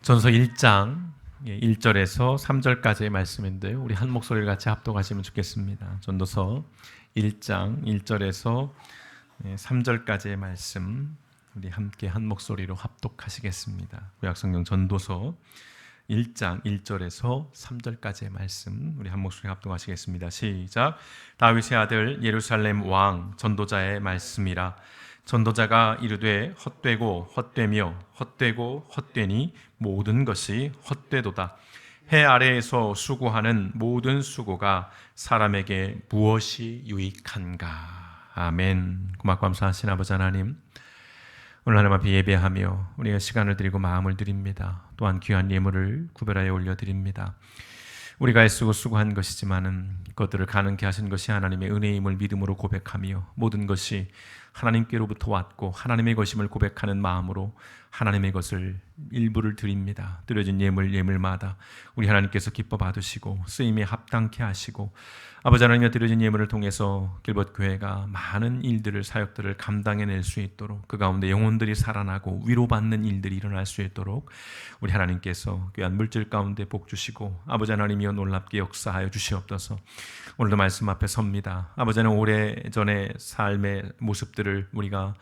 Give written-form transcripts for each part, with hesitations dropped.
전서 1장 1절에서 3절까지의 말씀인데요. 우리 한 목소리를 같이 합독하시면 좋겠습니다. 전도서 1장 1절에서 3절까지의 말씀 우리 함께 한 목소리로 합독하시겠습니다. 구약성경 전도서 1장 1절에서 3절까지의 말씀 우리 한 목소리 합독하시겠습니다. 시작. 다윗의 아들 예루살렘 왕 전도자의 말씀이라. 전도자가 이르되 헛되고 헛되며 헛되고 헛되니 모든 것이 헛되도다. 해 아래에서 수고하는 모든 수고가 사람에게 무엇이 유익한가. 아멘. 고맙고 감사하신 아버지 하나님, 오늘 하나님 앞에 예배하며 우리가 시간을 드리고 마음을 드립니다. 또한 귀한 예물을 구별하여 올려드립니다. 우리가 애쓰고 수고한 것이지만은 그것들을 가능케 하신 것이 하나님의 은혜임을 믿음으로 고백하며 모든 것이 하나님께로부터 왔고 하나님의 것임을 고백하는 마음으로 하나님의 것을 일부를 드립니다. 드려진 예물마다 우리 하나님께서 기뻐 받으시고 쓰임에 합당케 하시고 아버지 하나님의 드려진 예물을 통해서 길벗교회가 많은 일들을 사역들을 감당해낼 수 있도록 그 가운데 영혼들이 살아나고 위로받는 일들이 일어날 수 있도록 우리 하나님께서 귀한 물질 가운데 복 주시고 아버지 하나님이여 놀랍게 역사하여 주시옵소서. 오늘도 말씀 앞에 섭니다. 아버지 하나님 오래전의 삶의 모습들을 우리가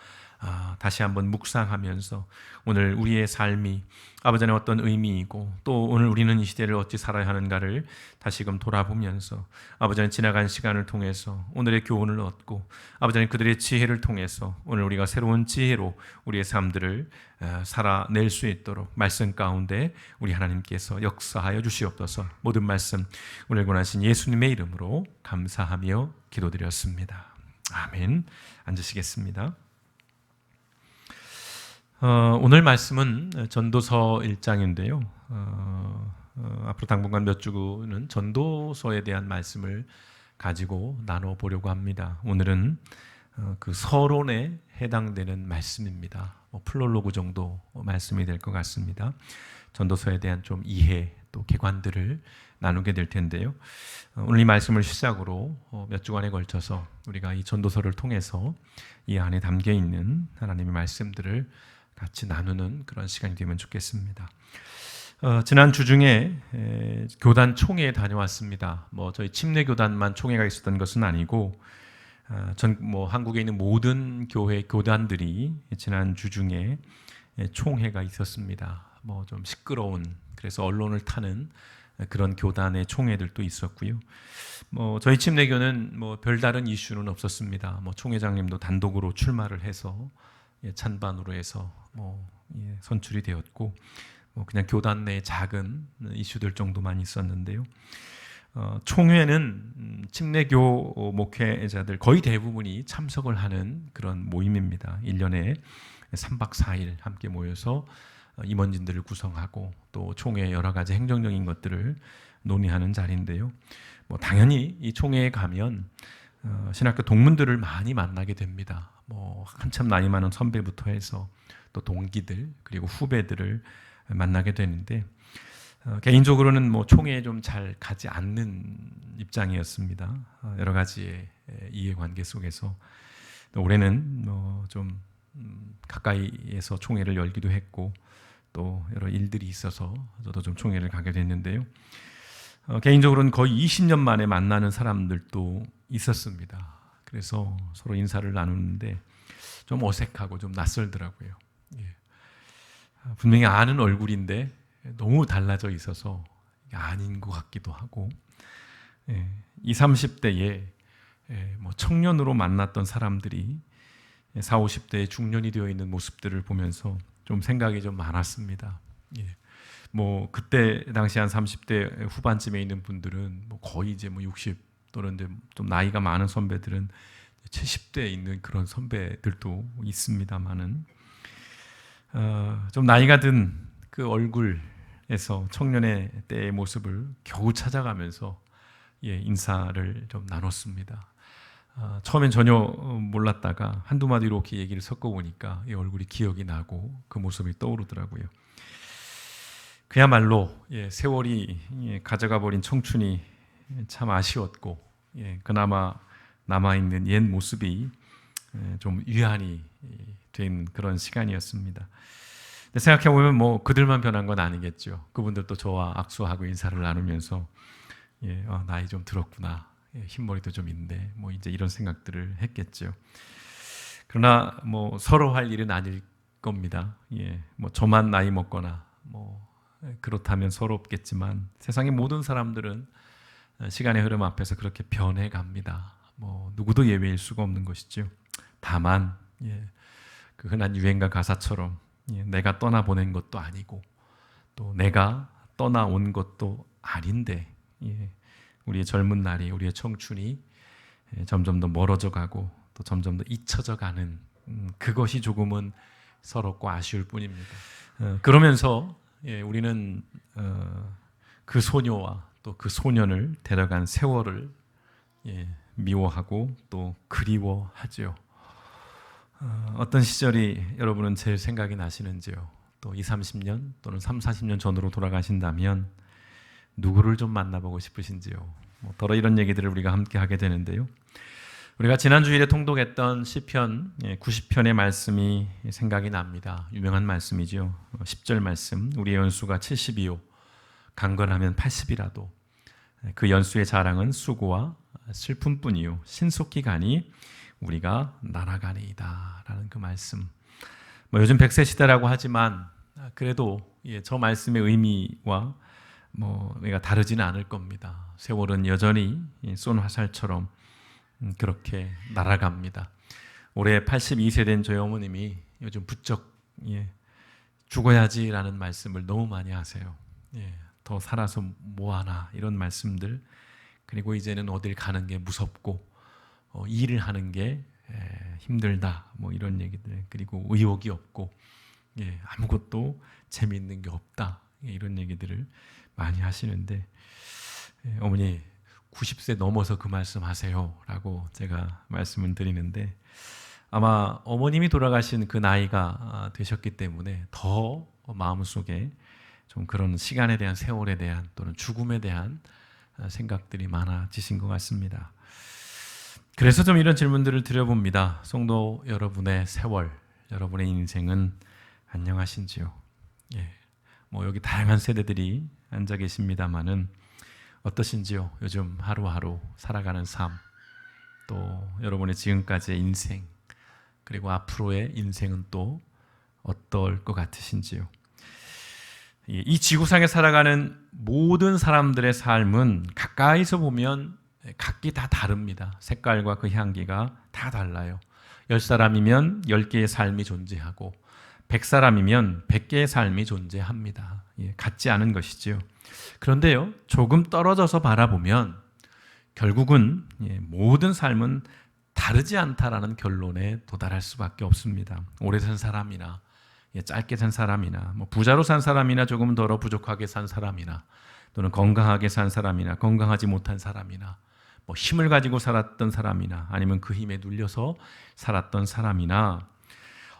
다시 한번 묵상하면서 오늘 우리의 삶이 아버지 하나님 어떤 의미이고 또 오늘 우리는 이 시대를 어찌 살아야 하는가를 다시금 돌아보면서 아버지 하나님 지나간 시간을 통해서 오늘의 교훈을 얻고 아버지 하나님 그들의 지혜를 통해서 오늘 우리가 새로운 지혜로 우리의 삶들을 살아낼 수 있도록 말씀 가운데 우리 하나님께서 역사하여 주시옵소서. 모든 말씀 오늘 권하신 예수님의 이름으로 감사하며 기도드렸습니다. 아멘. 앉으시겠습니다. 오늘 말씀은 전도서 1장인데요. 앞으로 당분간 몇 주는 전도서에 대한 말씀을 가지고 나눠보려고 합니다. 오늘은 그 서론에 해당되는 말씀입니다. 플롤로그 정도 말씀이 될 것 같습니다. 전도서에 대한 좀 이해 또 개관들을 나누게 될 텐데요. 오늘 이 말씀을 시작으로 몇 주간에 걸쳐서 우리가 이 전도서를 통해서 이 안에 담겨 있는 하나님의 말씀들을 같이 나누는 그런 시간이 되면 좋겠습니다. 지난 주 중에 교단 총회에 다녀왔습니다. 저희 침례 교단만 총회가 있었던 것은 아니고 한국에 있는 모든 교회 교단들이 지난 주 중에 총회가 있었습니다. 좀 시끄러운 그래서 언론을 타는 그런 교단의 총회들도 있었고요. 저희 침례교는 별다른 이슈는 없었습니다. 총회장님도 단독으로 출마를 해서 찬반으로 해서 선출이 되었고 그냥 교단 내 작은 이슈들 정도만 있었는데요. 총회는 침례교 목회자들 거의 대부분이 참석을 하는 그런 모임입니다. 1년에 3박 4일 함께 모여서 임원진들을 구성하고 또 총회의 여러 가지 행정적인 것들을 논의하는 자리인데요. 당연히 이 총회에 가면 신학교 동문들을 많이 만나게 됩니다. 한참 나이 많은 선배부터 해서 또 동기들 그리고 후배들을 만나게 되는데 개인적으로는 총회에 좀 잘 가지 않는 입장이었습니다. 여러 가지의 이해관계 속에서 올해는 좀 가까이에서 총회를 열기도 했고 또 여러 일들이 있어서 저도 좀 총회를 가게 됐는데요. 개인적으로는 거의 20년 만에 만나는 사람들도 있었습니다. 그래서 서로 인사를 나누는데 좀 어색하고 좀 낯설더라고요. 분명히 아는 얼굴인데 너무 달라져 있어서 아닌 것 같기도 하고 20, 30대에 청년으로 만났던 사람들이 40, 50대에 중년이 되어 있는 모습들을 보면서 좀 생각이 좀 많았습니다. 그때 당시 한 30대 후반쯤에 있는 분들은 거의 이제 60 또는 좀 나이가 많은 선배들은 70대에 있는 그런 선배들도 있습니다만은 좀 나이가 든 그 얼굴에서 청년의 때의 모습을 겨우 찾아가면서 인사를 좀 나눴습니다. 처음엔 전혀 몰랐다가 한두 마디로 이렇게 얘기를 섞어보니까 이 얼굴이 기억이 나고 그 모습이 떠오르더라고요. 그야말로 세월이 가져가 버린 청춘이 참 아쉬웠고 그나마 남아있는 옛 모습이 좀 위안이 된 그런 시간이었습니다. 근데 생각해 보면 뭐 그들만 변한 건 아니겠죠. 그분들도 저와 악수하고 인사를 나누면서 나이 좀 들었구나, 흰머리도 좀 있는데 뭐 이제 이런 생각들을 했겠죠. 그러나 뭐 서로 할 일은 아닐 겁니다. 뭐 저만 나이 먹거나 뭐 그렇다면 서럽겠지만 세상의 모든 사람들은 시간의 흐름 앞에서 그렇게 변해 갑니다. 뭐 누구도 예외일 수가 없는 것이죠. 다만 그 흔한 유행가 가사처럼 내가 떠나보낸 것도 아니고 또 내가 떠나온 것도 아닌데 우리의 젊은 날이, 우리의 청춘이 점점 더 멀어져 가고 또 점점 더 잊혀져 가는 그것이 조금은 서럽고 아쉬울 뿐입니다. 그러면서 우리는 그 소녀와 또 그 소년을 데려간 세월을 미워하고 또 그리워하죠. 어떤 시절이 여러분은 제일 생각이 나시는지요? 또 20, 30년 또는 3, 40년 전으로 돌아가신다면 누구를 좀 만나보고 싶으신지요? 뭐 더러 이런 얘기들을 우리가 함께 하게 되는데요. 우리가 지난 주일에 통독했던 시편 90편의 말씀이 생각이 납니다. 유명한 말씀이죠. 10절 말씀. 우리의 연수가 70이요 강건하면 80이라도 그 연수의 자랑은 수고와 슬픔뿐이요 신속히 가니 우리가 날아가니이다 라는 그 말씀. 뭐 요즘 100세 시대라고 하지만 그래도 저 말씀의 의미와 뭐 우리가 다르지는 않을 겁니다. 세월은 여전히 쏜 화살처럼 그렇게 날아갑니다. 올해 82세 된 저희 어머님이 요즘 부쩍 죽어야지라는 말씀을 너무 많이 하세요. 더 살아서 뭐하나 이런 말씀들. 그리고 이제는 어딜 가는 게 무섭고 일을 하는 게 힘들다 뭐 이런 얘기들. 그리고 의욕이 없고 아무것도 재미있는 게 없다 이런 얘기들을 많이 하시는데 어머니 90세 넘어서 그 말씀 하세요 라고 제가 말씀을 드리는데 아마 어머님이 돌아가신 그 나이가 되셨기 때문에 더 마음속에 좀 그런 시간에 대한, 세월에 대한 또는 죽음에 대한 생각들이 많아지신 것 같습니다. 그래서 좀 이런 질문들을 드려봅니다. 성도 여러분의 세월, 여러분의 인생은 안녕하신지요? 뭐 여기 다양한 세대들이 앉아 계십니다만은 어떠신지요? 요즘 하루하루 살아가는 삶, 또 여러분의 지금까지의 인생, 그리고 앞으로의 인생은 또 어떨 것 같으신지요? 이 지구상에 살아가는 모든 사람들의 삶은 가까이서 보면 각기 다 다릅니다. 색깔과 그 향기가 다 달라요. 10사람이면 10개의 삶이 존재하고 100사람이면 100개의 삶이 존재합니다. 같지 않은 것이지요. 그런데요, 조금 떨어져서 바라보면 결국은 모든 삶은 다르지 않다라는 결론에 도달할 수밖에 없습니다. 오래 산 사람이나 짧게 산 사람이나 뭐 부자로 산 사람이나 조금 덜어 부족하게 산 사람이나 또는 건강하게 산 사람이나 건강하지 못한 사람이나 뭐 힘을 가지고 살았던 사람이나 아니면 그 힘에 눌려서 살았던 사람이나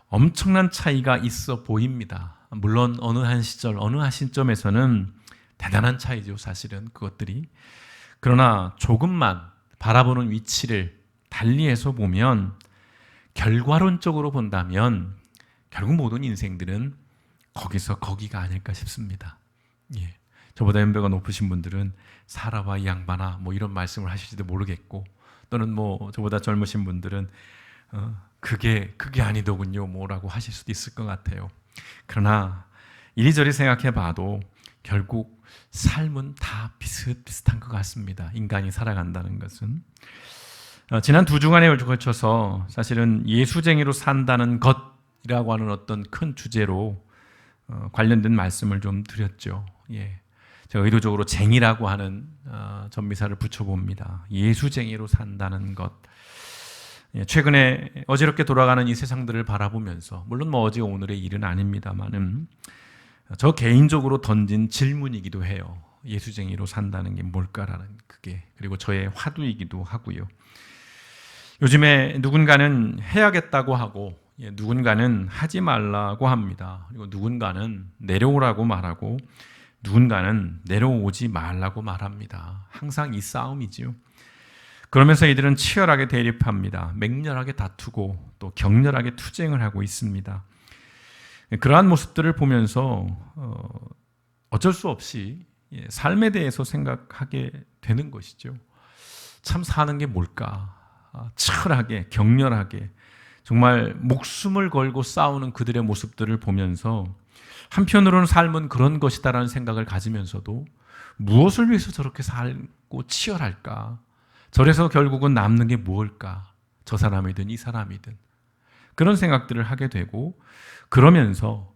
엄청난 차이가 있어 보입니다. 물론 어느 한 시절, 어느 한 시점에서는 대단한 차이죠, 사실은 그것들이. 그러나 조금만 바라보는 위치를 달리해서 보면 결과론적으로 본다면 결국 모든 인생들은 거기서 거기가 아닐까 싶습니다. 저보다 연배가 높으신 분들은 사라와 이 양반아 뭐 이런 말씀을 하실지도 모르겠고 또는 뭐 저보다 젊으신 분들은 그게 아니더군요 뭐라고 하실 수도 있을 것 같아요. 그러나 이리저리 생각해 봐도 결국 삶은 다 비슷비슷한 것 같습니다. 인간이 살아간다는 것은. 지난 2주간에 걸쳐서 사실은 예수쟁이로 산다는 것이라고 하는 어떤 큰 주제로 관련된 말씀을 좀 드렸죠. 제가 의도적으로 쟁이라고 하는 전미사를 붙여봅니다. 예수쟁이로 산다는 것. 최근에 어지럽게 돌아가는 이 세상들을 바라보면서 물론 뭐 어제 오늘의 일은 아닙니다만은 저 개인적으로 던진 질문이기도 해요. 예수쟁이로 산다는 게 뭘까라는 그게. 그리고 저의 화두이기도 하고요. 요즘에 누군가는 해야겠다고 하고 누군가는 하지 말라고 합니다. 그리고 누군가는 내려오라고 말하고 누군가는 내려오지 말라고 말합니다. 항상 이 싸움이지요. 그러면서 이들은 치열하게 대립합니다. 맹렬하게 다투고 또 격렬하게 투쟁을 하고 있습니다. 그러한 모습들을 보면서 어쩔 수 없이 삶에 대해서 생각하게 되는 것이죠. 참 사는 게 뭘까? 치열하게, 격렬하게 정말 목숨을 걸고 싸우는 그들의 모습들을 보면서 한편으로는 삶은 그런 것이다라는 생각을 가지면서도 무엇을 위해서 저렇게 살고 치열할까? 저래서 결국은 남는 게 무엇일까? 저 사람이든 이 사람이든 그런 생각들을 하게 되고 그러면서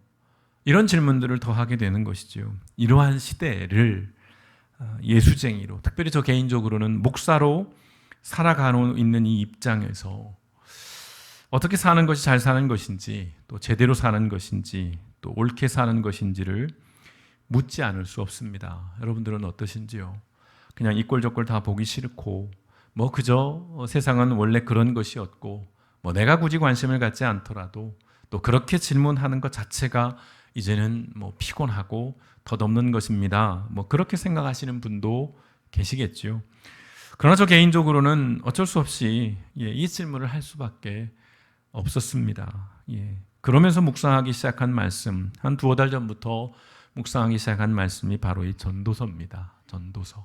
이런 질문들을 더 하게 되는 것이죠. 이러한 시대를 예수쟁이로, 특별히 저 개인적으로는 목사로 살아가고 있는 이 입장에서 어떻게 사는 것이 잘 사는 것인지, 또 제대로 사는 것인지, 또 옳게 사는 것인지를 묻지 않을 수 없습니다. 여러분들은 어떠신지요? 그냥 이 꼴 저 꼴 다 보기 싫고 뭐 그저 세상은 원래 그런 것이었고 뭐 내가 굳이 관심을 갖지 않더라도 또 그렇게 질문하는 것 자체가 이제는 뭐 피곤하고 덧없는 것입니다. 뭐 그렇게 생각하시는 분도 계시겠죠. 그러나 저 개인적으로는 어쩔 수 없이 이 질문을 할 수밖에 없었습니다. 그러면서 묵상하기 시작한 말씀, 한 두어 달 전부터 묵상하기 시작한 말씀이 바로 이 전도서입니다. 전도서.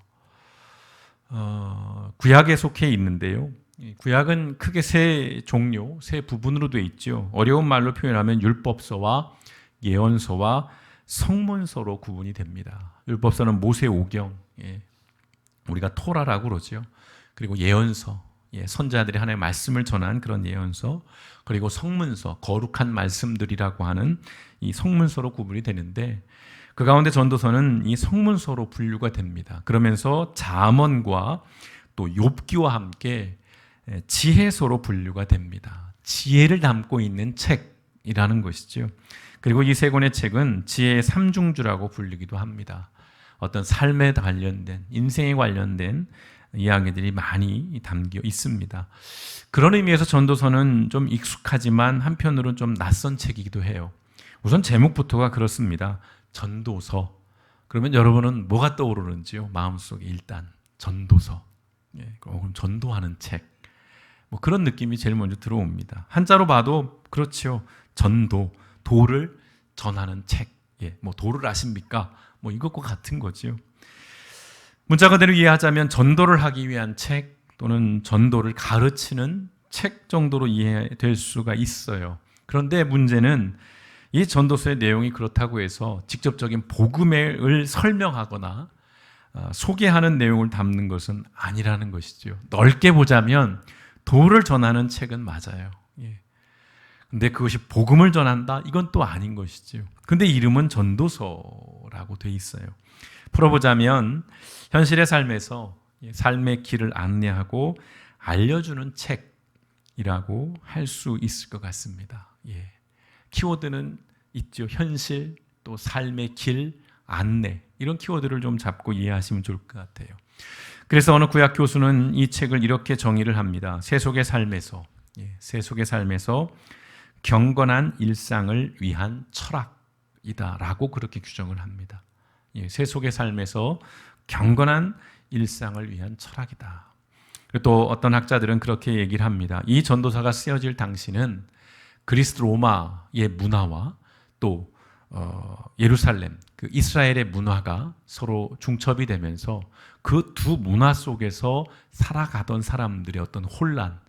구약에 속해 있는데요. 구약은 크게 세 종류, 세 부분으로 되어 있죠. 어려운 말로 표현하면 율법서와 예언서와 성문서로 구분이 됩니다. 율법서는 모세오경, 우리가 토라라고 그러죠. 그리고 예언서, 선자들이 하나님의 말씀을 전한 그런 예언서, 그리고 성문서, 거룩한 말씀들이라고 하는 이 성문서로 구분이 되는데 그 가운데 전도서는 이 성문서로 분류가 됩니다. 그러면서 잠언과 또 욥기와 함께 지혜서로 분류가 됩니다. 지혜를 담고 있는 책이라는 것이죠. 그리고 이 세 권의 책은 지혜의 삼중주라고 불리기도 합니다. 어떤 삶에 관련된, 인생에 관련된 이야기들이 많이 담겨 있습니다. 그런 의미에서 전도서는 좀 익숙하지만 한편으로는 좀 낯선 책이기도 해요. 우선 제목부터가 그렇습니다. 전도서. 그러면 여러분은 뭐가 떠오르는지요? 마음속에 일단 전도서. 그럼 전도하는 책. 뭐 그런 느낌이 제일 먼저 들어옵니다. 한자로 봐도 그렇죠. 전도, 도를 전하는 책. 뭐 도를 아십니까? 뭐 이것과 같은 거죠. 문자 그대로 이해하자면 전도를 하기 위한 책 또는 전도를 가르치는 책 정도로 이해될 수가 있어요. 그런데 문제는 이 전도서의 내용이 그렇다고 해서 직접적인 복음을 설명하거나 소개하는 내용을 담는 것은 아니라는 것이죠. 넓게 보자면 도를 전하는 책은 맞아요. 근데 그것이 복음을 전한다? 이건 또 아닌 것이죠. 근데 이름은 전도서라고 돼 있어요. 풀어보자면 현실의 삶에서 삶의 길을 안내하고 알려주는 책이라고 할 수 있을 것 같습니다. 키워드는 있죠. 현실, 또 삶의 길, 안내 이런 키워드를 좀 잡고 이해하시면 좋을 것 같아요. 그래서 어느 구약 교수는 이 책을 이렇게 정의를 합니다. 세속의 삶에서 경건한 일상을 위한 철학이다라고 그렇게 규정을 합니다. 세속의 삶에서 경건한 일상을 위한 철학이다. 또 어떤 학자들은 그렇게 얘기를 합니다. 이 전도서가 쓰여질 당시는 그리스 로마의 문화와 또 예루살렘, 그 이스라엘의 문화가 서로 중첩이 되면서 그 두 문화 속에서 살아가던 사람들의 어떤 혼란,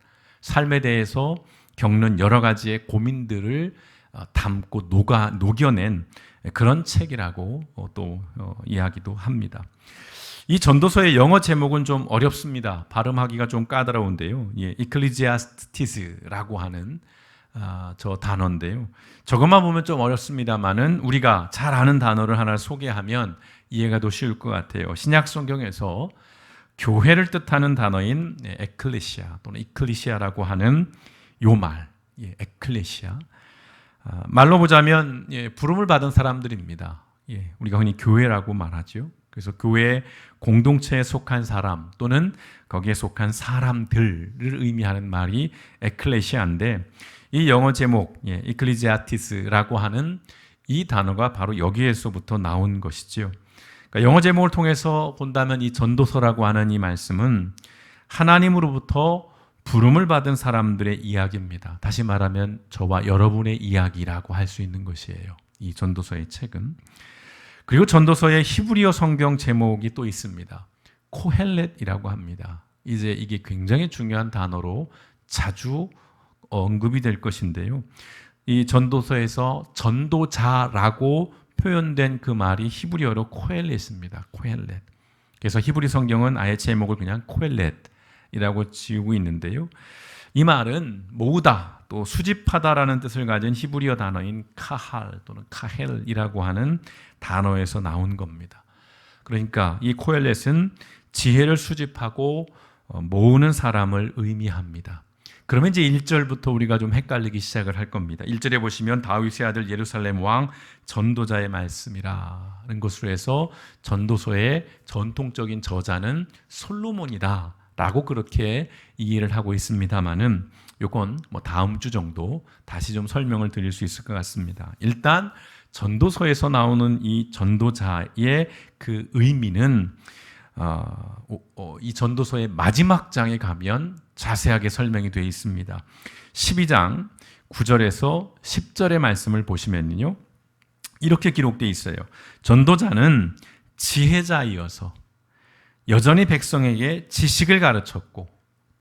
삶에 대해서 겪는 여러 가지의 고민들을 담고 녹여낸 그런 책이라고 또 이야기도 합니다. 이 전도서의 영어 제목은 좀 어렵습니다. 발음하기가 좀 까다로운데요. 이클리지아스티스라고 하는 저 단어인데요. 저것만 보면 좀 어렵습니다만은 우리가 잘 아는 단어를 하나 소개하면 이해가 더 쉬울 것 같아요. 신약 성경에서 교회를 뜻하는 단어인 에클레시아 또는 이클리시아라고 하는 요 말, 에클레시아. 말로 보자면 부름을 받은 사람들입니다. 우리가 흔히 교회라고 말하죠. 그래서 교회 공동체에 속한 사람 또는 거기에 속한 사람들을 의미하는 말이 에클레시아인데 이 영어 제목 이클리지아티스라고 하는 이 단어가 바로 여기에서부터 나온 것이죠. 그러니까 영어 제목을 통해서 본다면 이 전도서라고 하는 이 말씀은 하나님으로부터 부름을 받은 사람들의 이야기입니다. 다시 말하면 저와 여러분의 이야기라고 할 수 있는 것이에요. 이 전도서의 책은. 그리고 전도서의 히브리어 성경 제목이 또 있습니다. 코헬렛이라고 합니다. 이제 이게 굉장히 중요한 단어로 자주 언급이 될 것인데요. 이 전도서에서 전도자라고 표현된 그 말이 히브리어로 코헬렛입니다. 코헬렛. 그래서 히브리 성경은 아예 제목을 그냥 코헬렛이라고 지우고 있는데요. 이 말은 모으다 또 수집하다라는 뜻을 가진 히브리어 단어인 카할 또는 카헬이라고 하는 단어에서 나온 겁니다. 그러니까 이 코헬렛은 지혜를 수집하고 모으는 사람을 의미합니다. 그러면 이제 1절부터 우리가 좀 헷갈리기 시작을 할 겁니다. 1절에 보시면 다윗의 아들 예루살렘 왕 전도자의 말씀이라는 것으로 해서 전도서의 전통적인 저자는 솔로몬이다 라고 그렇게 이해를 하고 있습니다만은 이건 다음 주 정도 다시 좀 설명을 드릴 수 있을 것 같습니다. 일단 전도서에서 나오는 이 전도자의 그 의미는 이 전도서의 마지막 장에 가면 자세하게 설명이 되어 있습니다. 12장 9절에서 10절의 말씀을 보시면요, 이렇게 기록되어 있어요. 전도자는 지혜자이어서 여전히 백성에게 지식을 가르쳤고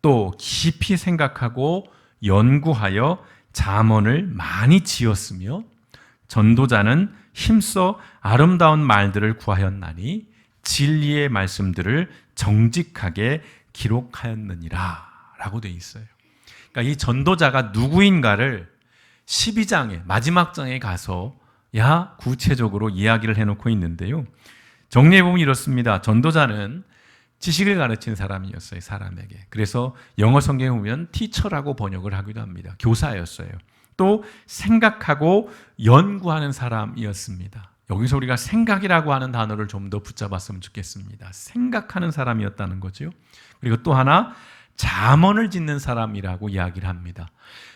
또 깊이 생각하고 연구하여 잠언을 많이 지었으며 전도자는 힘써 아름다운 말들을 구하였나니 진리의 말씀들을 정직하게 기록하였느니라 라고 되어 있어요. 그러니까 이 전도자가 누구인가를 12장에 마지막 장에 가서 구체적으로 이야기를 해놓고 있는데요. 정리해보면 이렇습니다. 전도자는 지식을 가르친 사람이었어요. 사람에게. 그래서 영어 성경에 보면 티처라고 번역을 하기도 합니다. 교사였어요. 또 생각하고 연구하는 사람이었습니다. 여기서 우리가 생각이라고 하는 단어를 좀 더 붙잡았으면 좋겠습니다. 생각하는 사람이었다는 거죠. 그리고 또 하나 잠언을 짓는 사람이라고 이야기를 합니다.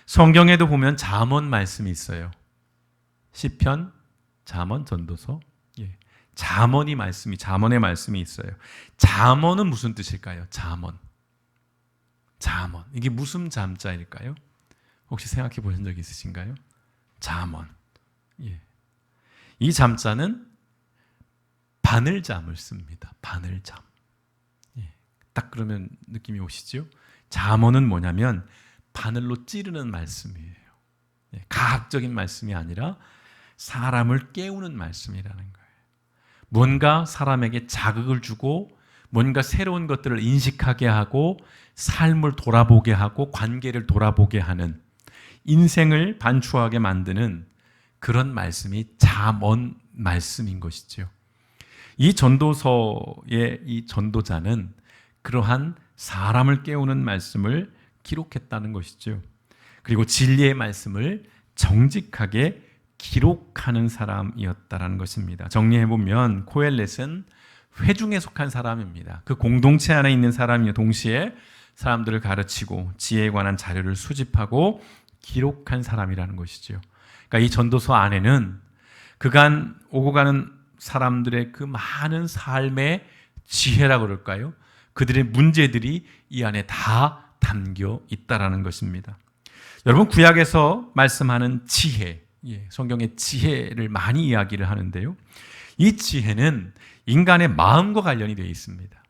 성경에도 보면 잠언 말씀이 있어요. 시편, 잠언, 전도서. 잠언의 말씀이 있어요. 잠언은 무슨 뜻일까요? 잠언. 이게 무슨 잠자일까요? 혹시 생각해 보신 적 있으신가요? 잠언. 이 잠자는 바늘잠을 씁니다. 바늘잠. 딱 그러면 느낌이 오시죠? 잠언은 뭐냐면 바늘로 찌르는 말씀이에요. 가학적인 말씀이 아니라 사람을 깨우는 말씀이라는 거예요. 뭔가 사람에게 자극을 주고 뭔가 새로운 것들을 인식하게 하고 삶을 돌아보게 하고 관계를 돌아보게 하는, 인생을 반추하게 만드는 그런 말씀이 잠언 말씀인 것이죠. 이 전도서의 이 전도자는 그러한 사람을 깨우는 말씀을 기록했다는 것이죠. 그리고 진리의 말씀을 정직하게 기록하는 사람이었다라는 것입니다. 정리해보면 코헬렛은 회중에 속한 사람입니다. 그 공동체 안에 있는 사람이요, 동시에 사람들을 가르치고 지혜에 관한 자료를 수집하고 기록한 사람이라는 것이죠. 그러니까 이 전도서 안에는 그간 오고 가는 사람들의 그 많은 삶의 지혜라고 그럴까요? 그들의 문제들이 이 안에 다 담겨 있다라는 것입니다. 여러분, 구약에서 말씀하는 지혜, 성경의 지혜를 많이 이야기를 하는데요. 이 지혜는 인간의 마음과 관련이 되어 있습니다.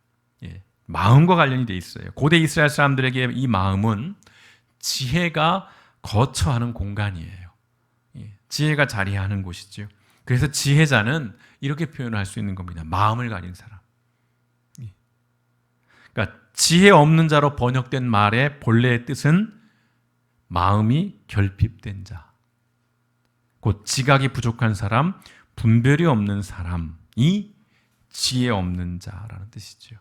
마음과 관련이 되어 있어요. 고대 이스라엘 사람들에게 이 마음은 지혜가 거처하는 공간이에요. 지혜가 자리하는 곳이죠. 그래서 지혜자는 이렇게 표현할 수 있는 겁니다. 마음을 가진 사람. 그러니까 지혜 없는 자로 번역된 말의 본래의 뜻은 마음이 결핍된 자, 곧 지각이 부족한 사람, 분별이 없는 사람이 지혜 없는 자라는 뜻이죠.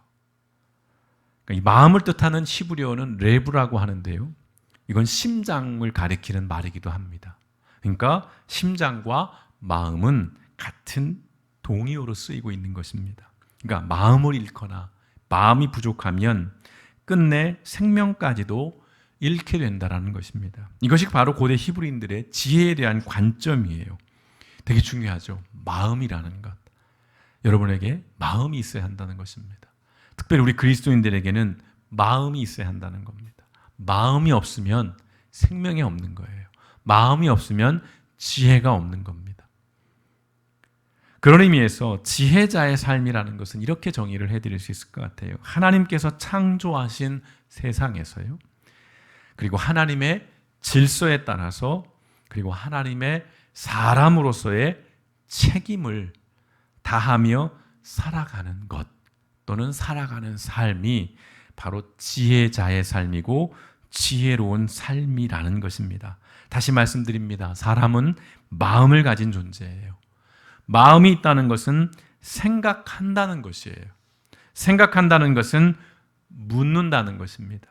그러니까 이 마음을 뜻하는 히브리어는 레브라고 하는데요. 이건 심장을 가리키는 말이기도 합니다. 그러니까 심장과 마음은 같은 동의어로 쓰이고 있는 것입니다. 그러니까 마음을 잃거나 마음이 부족하면 끝내 생명까지도 잃게 된다는 것입니다. 이것이 바로 고대 히브리인들의 지혜에 대한 관점이에요. 되게 중요하죠. 마음이라는 것. 여러분에게 마음이 있어야 한다는 것입니다. 특별히 우리 그리스도인들에게는 마음이 있어야 한다는 겁니다. 마음이 없으면 생명이 없는 거예요. 마음이 없으면 지혜가 없는 겁니다. 그런 의미에서 지혜자의 삶이라는 것은 이렇게 정의를 해드릴 수 있을 것 같아요. 하나님께서 창조하신 세상에서요. 그리고 하나님의 질서에 따라서 그리고 하나님의 사람으로서의 책임을 다하며 살아가는 것 또는 살아가는 삶이 바로 지혜자의 삶이고 지혜로운 삶이라는 것입니다. 다시 말씀드립니다. 사람은 마음을 가진 존재예요. 마음이 있다는 것은 생각한다는 것이에요. 생각한다는 것은 묻는다는 것입니다.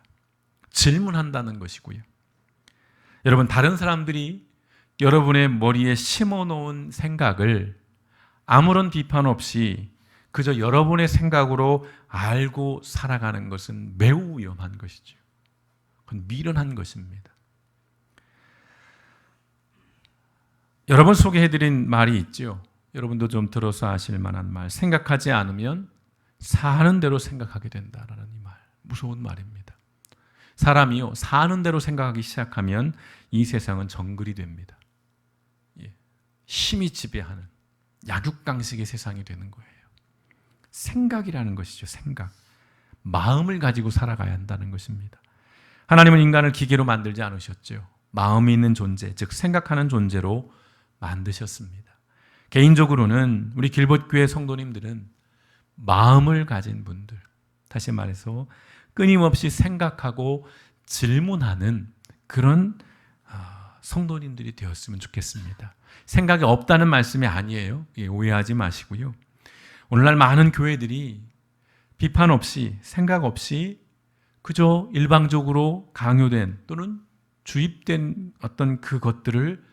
질문한다는 것이고요. 여러분, 다른 사람들이 여러분의 머리에 심어놓은 생각을 아무런 비판 없이 그저 여러분의 생각으로 알고 살아가는 것은 매우 위험한 것이죠. 그건 미련한 것입니다. 여러 번 소개해드린 말이 있죠. 여러분도 좀 들어서 아실 만한 말. 생각하지 않으면 사는 대로 생각하게 된다라는 이 말. 무서운 말입니다. 사람이요, 사는 대로 생각하기 시작하면 이 세상은 정글이 됩니다. 힘이 지배하는 약육강식의 세상이 되는 거예요. 생각이라는 것이죠. 생각. 마음을 가지고 살아가야 한다는 것입니다. 하나님은 인간을 기계로 만들지 않으셨죠. 마음이 있는 존재, 즉 생각하는 존재로 만드셨습니다. 개인적으로는 우리 길봇교회 성도님들은 마음을 가진 분들, 다시 말해서 끊임없이 생각하고 질문하는 그런 성도님들이 되었으면 좋겠습니다. 생각이 없다는 말씀이 아니에요. 오해하지 마시고요. 오늘날 많은 교회들이 비판 없이 생각 없이 그저 일방적으로 강요된 또는 주입된 어떤 그것들을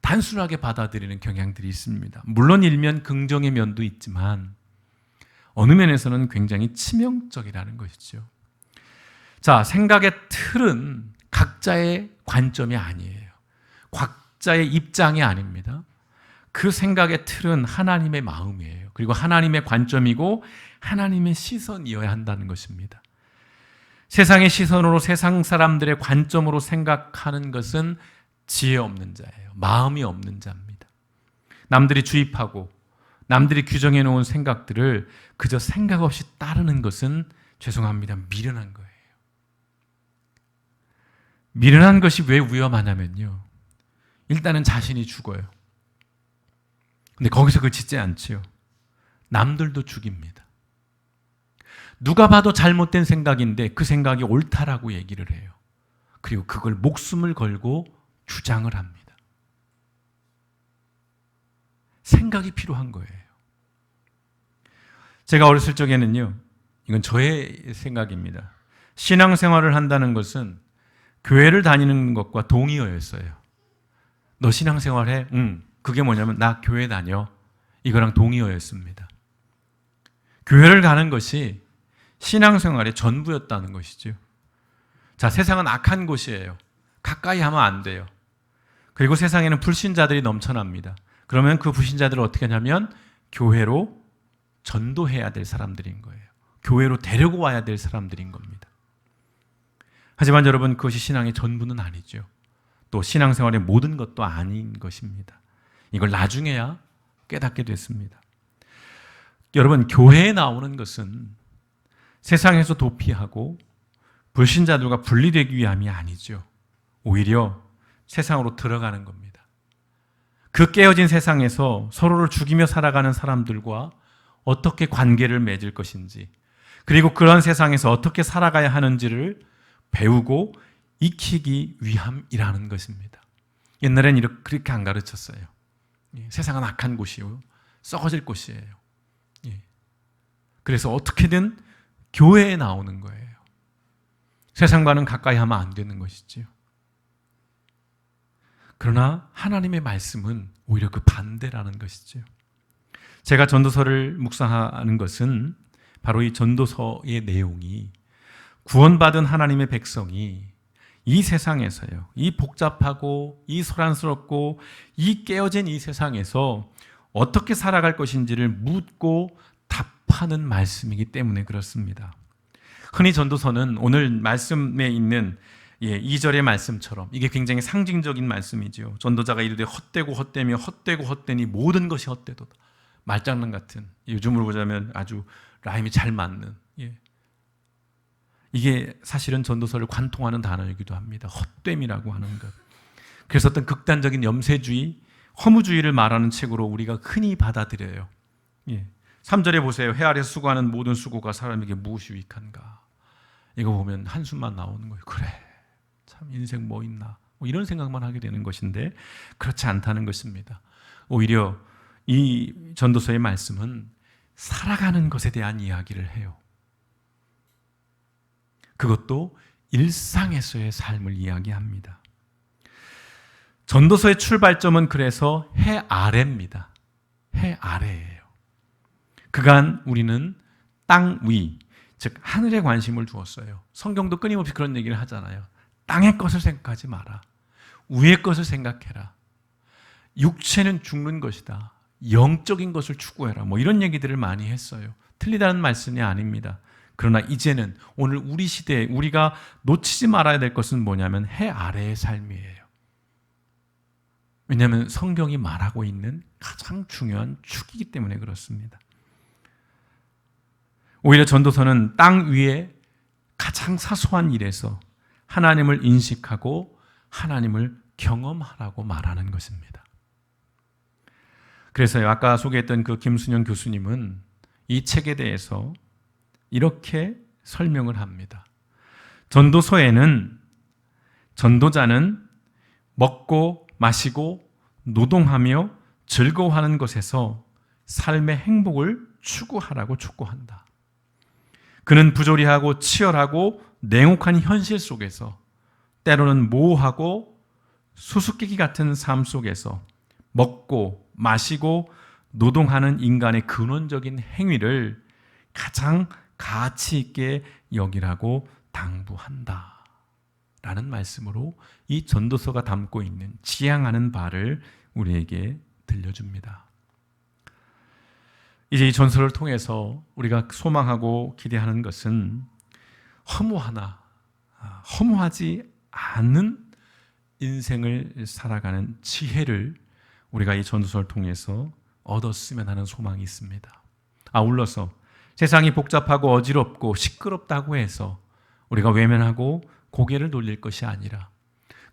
단순하게 받아들이는 경향들이 있습니다. 물론 일면 긍정의 면도 있지만 어느 면에서는 굉장히 치명적이라는 것이죠. 자, 생각의 틀은 각자의 관점이 아니에요. 각자의 입장이 아닙니다. 그 생각의 틀은 하나님의 마음이에요. 그리고 하나님의 관점이고 하나님의 시선이어야 한다는 것입니다. 세상의 시선으로 세상 사람들의 관점으로 생각하는 것은 지혜 없는 자예요. 마음이 없는 자입니다. 남들이 주입하고 남들이 규정해 놓은 생각들을 그저 생각 없이 따르는 것은 죄송합니다. 미련한 거예요. 미련한 것이 왜 위험하냐면요. 일단은 자신이 죽어요. 근데 거기서 그치지 않지요. 남들도 죽입니다. 누가 봐도 잘못된 생각인데 그 생각이 옳다라고 얘기를 해요. 그리고 그걸 목숨을 걸고 주장을 합니다. 생각이 필요한 거예요. 제가 어렸을 적에는요, 이건 저의 생각입니다. 신앙생활을 한다는 것은 교회를 다니는 것과 동의어였어요. 너 신앙생활해? 응. 그게 뭐냐면 나 교회 다녀. 이거랑 동의어였습니다. 교회를 가는 것이 신앙생활의 전부였다는 것이죠. 자, 세상은 악한 곳이에요. 가까이 하면 안 돼요. 그리고 세상에는 불신자들이 넘쳐납니다. 그러면 그 불신자들을 어떻게 하냐면 교회로 전도해야 될 사람들인 거예요. 교회로 데리고 와야 될 사람들인 겁니다. 하지만 여러분, 그것이 신앙의 전부는 아니죠. 또 신앙생활의 모든 것도 아닌 것입니다. 이걸 나중에야 깨닫게 됐습니다. 여러분, 교회에 나오는 것은 세상에서 도피하고 불신자들과 분리되기 위함이 아니죠. 오히려 세상으로 들어가는 겁니다. 그 깨어진 세상에서 서로를 죽이며 살아가는 사람들과 어떻게 관계를 맺을 것인지, 그리고 그런 세상에서 어떻게 살아가야 하는지를 배우고 익히기 위함이라는 것입니다. 옛날엔 그렇게 안 가르쳤어요. 세상은 악한 곳이요, 썩어질 곳이에요. 그래서 어떻게든 교회에 나오는 거예요. 세상과는 가까이 하면 안 되는 것이지요. 그러나 하나님의 말씀은 오히려 그 반대라는 것이죠. 제가 전도서를 묵상하는 것은 바로 이 전도서의 내용이 구원받은 하나님의 백성이 이 세상에서요, 이 복잡하고 이 소란스럽고 이 깨어진 이 세상에서 어떻게 살아갈 것인지를 묻고 답하는 말씀이기 때문에 그렇습니다. 흔히 전도서는 오늘 말씀에 있는 2절의 말씀처럼 이게 굉장히 상징적인 말씀이지요. 전도자가 이르되 헛되고 헛되며 헛되고 헛되니 모든 것이 헛되도다. 말장난 같은, 요즘으로 보자면 아주 라임이 잘 맞는, 이게 사실은 전도서를 관통하는 단어이기도 합니다. 헛됨이라고 하는 것. 그래서 어떤 극단적인 염세주의, 허무주의를 말하는 책으로 우리가 흔히 받아들여요. 3절에 보세요. 해 아래 수고하는 모든 수고가 사람에게 무엇이 유익한가. 이거 보면 한숨만 나오는 거예요. 그래, 참 인생 뭐 있나, 이런 생각만 하게 되는 것인데 그렇지 않다는 것입니다. 오히려 이 전도서의 말씀은 살아가는 것에 대한 이야기를 해요. 그것도 일상에서의 삶을 이야기합니다. 전도서의 출발점은 그래서 해 아래입니다. 해 아래예요. 그간 우리는 땅 위, 즉 하늘에 관심을 두었어요. 성경도 끊임없이 그런 얘기를 하잖아요. 땅의 것을 생각하지 마라. 위의 것을 생각해라. 육체는 죽는 것이다. 영적인 것을 추구해라. 이런 얘기들을 많이 했어요. 틀리다는 말씀이 아닙니다. 그러나 이제는 오늘 우리 시대에 우리가 놓치지 말아야 될 것은 뭐냐면 해 아래의 삶이에요. 왜냐하면 성경이 말하고 있는 가장 중요한 축이기 때문에 그렇습니다. 오히려 전도서는 땅 위에 가장 사소한 일에서 하나님을 인식하고 하나님을 경험하라고 말하는 것입니다. 그래서 아까 소개했던 그 김순영 교수님은 이 책에 대해서 이렇게 설명을 합니다. 전도서에는 전도자는 먹고 마시고 노동하며 즐거워하는 것에서 삶의 행복을 추구하라고 촉구한다. 그는 부조리하고 치열하고 냉혹한 현실 속에서 때로는 모호하고 수수께끼 같은 삶 속에서 먹고 마시고 노동하는 인간의 근원적인 행위를 가장 가치 있게 여기라고 당부한다 라는 말씀으로 이 전도서가 담고 있는 지향하는 바를 우리에게 들려줍니다. 이제 이 전서를 통해서 우리가 소망하고 기대하는 것은 허무하지 않은 인생을 살아가는 지혜를 우리가 이 전도서를 통해서 얻었으면 하는 소망이 있습니다. 아울러서 세상이 복잡하고 어지럽고 시끄럽다고 해서 우리가 외면하고 고개를 돌릴 것이 아니라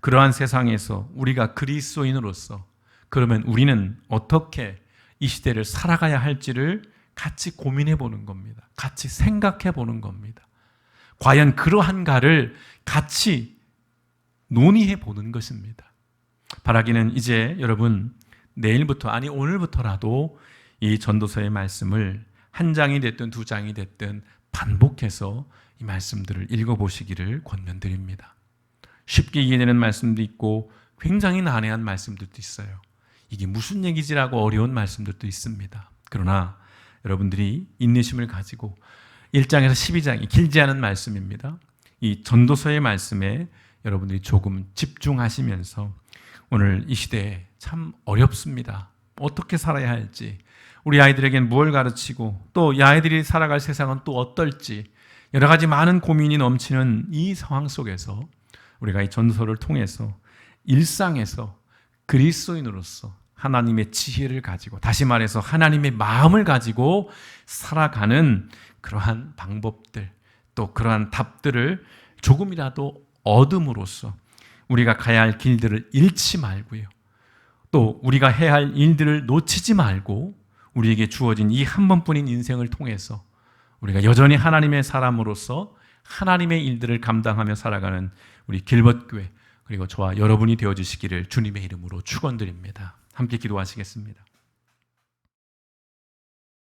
그러한 세상에서 우리가 그리스도인으로서 그러면 우리는 어떻게 이 시대를 살아가야 할지를 같이 고민해 보는 겁니다. 같이 생각해 보는 겁니다. 과연 그러한가를 같이 논의해 보는 것입니다. 바라기는 이제 여러분 내일부터 아니 오늘부터라도 이 전도서의 말씀을 한 장이 됐든 두 장이 됐든 반복해서 이 말씀들을 읽어보시기를 권면드립니다. 쉽게 이해되는 말씀도 있고 굉장히 난해한 말씀들도 있어요. 이게 무슨 얘기지라고 어려운 말씀들도 있습니다. 그러나 여러분들이 인내심을 가지고 1장에서 12장이 길지 않은 말씀입니다. 이 전도서의 말씀에 여러분들이 조금 집중하시면서 오늘 이 시대에 참 어렵습니다. 어떻게 살아야 할지, 우리 아이들에게는 무엇을 가르치고 또 이 아이들이 살아갈 세상은 또 어떨지 여러 가지 많은 고민이 넘치는 이 상황 속에서 우리가 이 전도서를 통해서 일상에서 그리스도인으로서 하나님의 지혜를 가지고 다시 말해서 하나님의 마음을 가지고 살아가는 그러한 방법들 또 그러한 답들을 조금이라도 얻음으로써 우리가 가야 할 길들을 잃지 말고요. 또 우리가 해야 할 일들을 놓치지 말고 우리에게 주어진 이 한 번뿐인 인생을 통해서 우리가 여전히 하나님의 사람으로서 하나님의 일들을 감당하며 살아가는 우리 길벗교회 그리고 저와 여러분이 되어주시기를 주님의 이름으로 축원드립니다. 함께 기도하시겠습니다.